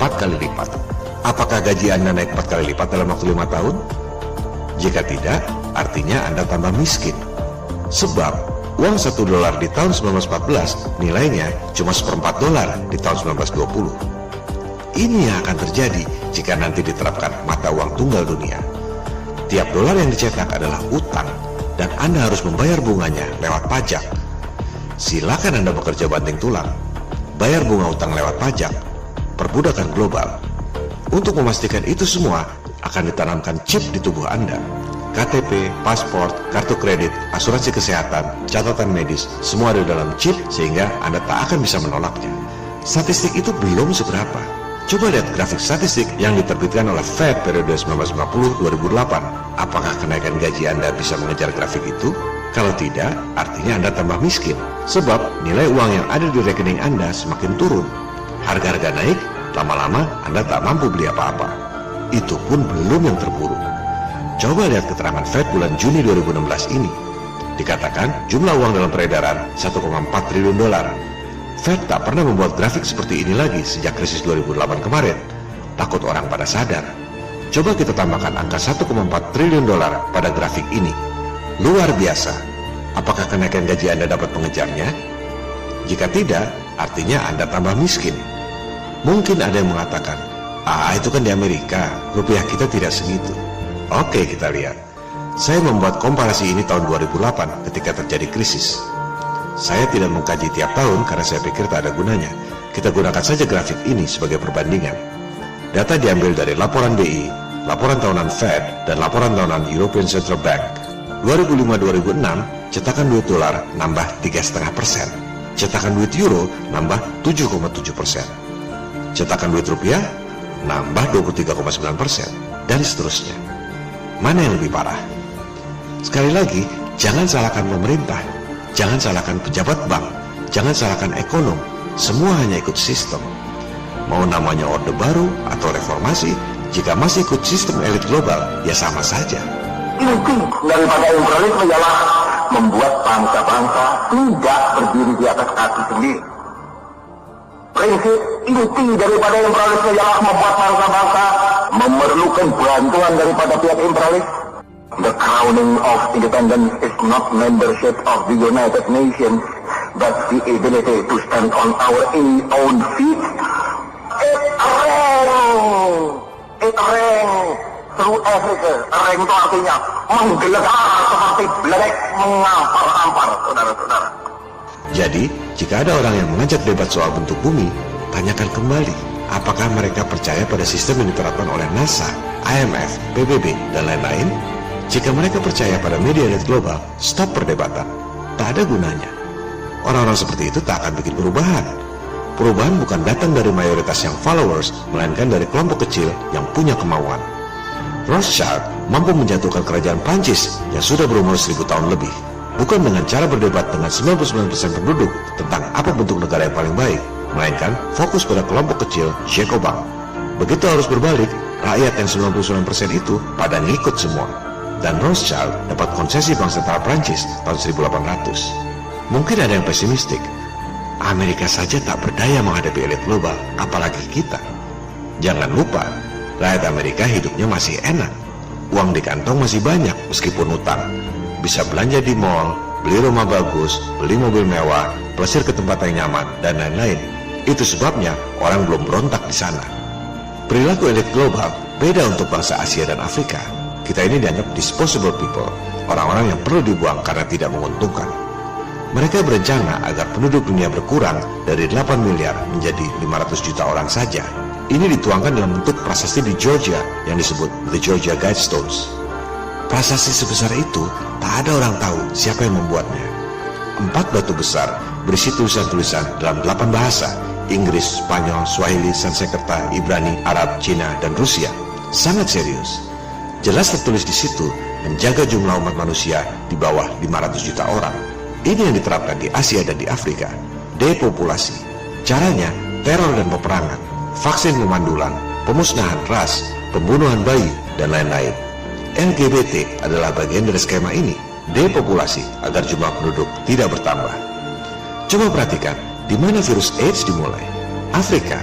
4 kali lipat. Apakah gaji Anda naik 4 kali lipat dalam waktu 5 tahun? Jika tidak, artinya Anda tambah miskin. Sebab, uang $1 di tahun 1914 nilainya cuma seperempat dolar di tahun 1920. Ini yang akan terjadi jika nanti diterapkan mata uang tunggal dunia. Tiap dolar yang dicetak adalah utang, dan Anda harus membayar bunganya lewat pajak. Silakan Anda bekerja banting tulang, bayar bunga utang lewat pajak, perbudakan global. Untuk memastikan itu semua, akan ditanamkan chip di tubuh Anda. KTP, paspor, kartu kredit, asuransi kesehatan, catatan medis, semua ada dalam chip sehingga Anda tak akan bisa menolaknya. Statistik itu belum seberapa. Coba lihat grafik statistik yang diterbitkan oleh Fed periode 1950-2008. Apakah kenaikan gaji Anda bisa mengejar grafik itu? Kalau tidak, artinya Anda tambah miskin. Sebab nilai uang yang ada di rekening Anda semakin turun. Harga-harga naik, lama-lama Anda tak mampu beli apa-apa. Itu pun belum yang terburuk. Coba lihat keterangan Fed bulan Juni 2016 ini. Dikatakan jumlah uang dalam peredaran 1,4 triliun dolar. Fed tak pernah membuat grafik seperti ini lagi sejak krisis 2008 kemarin. Takut orang pada sadar. Coba kita tambahkan angka 1,4 triliun dolar pada grafik ini. Luar biasa. Apakah kenaikan gaji Anda dapat mengejarnya? Jika tidak, artinya Anda tambah miskin. Mungkin ada yang mengatakan, itu kan di Amerika, rupiah kita tidak segitu. Oke, kita lihat. Saya membuat komparasi ini tahun 2008 ketika terjadi krisis. Saya tidak mengkaji tiap tahun karena saya pikir tak ada gunanya. Kita gunakan saja grafik ini sebagai perbandingan. Data diambil dari laporan BI, laporan tahunan Fed, dan laporan tahunan European Central Bank. 2005-2006, cetakan duit dolar nambah 3,5%. Cetakan duit euro nambah 7,7%. Cetakan duit rupiah nambah 23,9%, dan seterusnya. Mana yang lebih parah? Sekali lagi, jangan salahkan pemerintah, jangan salahkan pejabat bank, jangan salahkan ekonom. Semua hanya ikut sistem. Mau namanya Orde Baru atau reformasi, jika masih ikut sistem elit global, ya sama saja. Inti daripada imperialisme ialah membuat bangsa-bangsa tidak berdiri di atas kaki sendiri. Prinsip inti daripada imperialisme ialah membuat bangsa-bangsa memerlukan bantuan daripada pihak imperialis. The crowning of independence is not membership of the United Nations, but the ability to stand on our own feet. It rang through Africa. Rang itu artinya menggelegar seperti belerek mengampar-ampar, saudara-saudara. Jadi, jika ada orang yang mengajak debat soal bentuk bumi, tanyakan kembali, apakah mereka percaya pada sistem yang diterapkan oleh NASA, IMF, PBB, dan lain-lain? Jika mereka percaya pada media elit global, stop perdebatan. Tak ada gunanya. Orang-orang seperti itu tak akan bikin perubahan. Perubahan bukan datang dari mayoritas yang followers, melainkan dari kelompok kecil yang punya kemauan. Rothschild mampu menjatuhkan kerajaan Prancis yang sudah berumur 1000 tahun lebih, bukan dengan cara berdebat dengan 99% penduduk tentang apa bentuk negara yang paling baik, melainkan fokus pada kelompok kecil Jacobin. Begitu harus berbalik, rakyat yang 99% itu pada ngikut semua. Dan Rothschild dapat konsesi Bank Sentral Prancis tahun 1800. Mungkin ada yang pesimistik. Amerika saja tak berdaya menghadapi elit global, apalagi kita. Jangan lupa, rakyat Amerika hidupnya masih enak. Uang di kantong masih banyak meskipun utang. Bisa belanja di mall, beli rumah bagus, beli mobil mewah, plesir ke tempat yang nyaman, dan lain-lain. Itu sebabnya orang belum berontak di sana. Perilaku elit global beda untuk bangsa Asia dan Afrika. Kita ini dianggap disposable people, orang-orang yang perlu dibuang karena tidak menguntungkan. Mereka berencana agar penduduk dunia berkurang dari 8 miliar menjadi 500 juta orang saja. Ini dituangkan dalam bentuk prasasti di Georgia yang disebut The Georgia Guidestones. Prasasti sebesar itu tak ada orang tahu siapa yang membuatnya. 4 batu besar berisi tulisan-tulisan dalam 8 bahasa: Inggris, Spanyol, Swahili, Sanskerta, Ibrani, Arab, Cina, dan Rusia. Sangat serius. Jelas tertulis di situ menjaga jumlah umat manusia di bawah 500 juta orang. Ini yang diterapkan di Asia dan di Afrika. Depopulasi. Caranya teror dan peperangan, vaksin pemandulan, pemusnahan ras, pembunuhan bayi, dan lain-lain. LGBT adalah bagian dari skema ini. Depopulasi agar jumlah penduduk tidak bertambah. Coba perhatikan di mana virus AIDS dimulai. Afrika.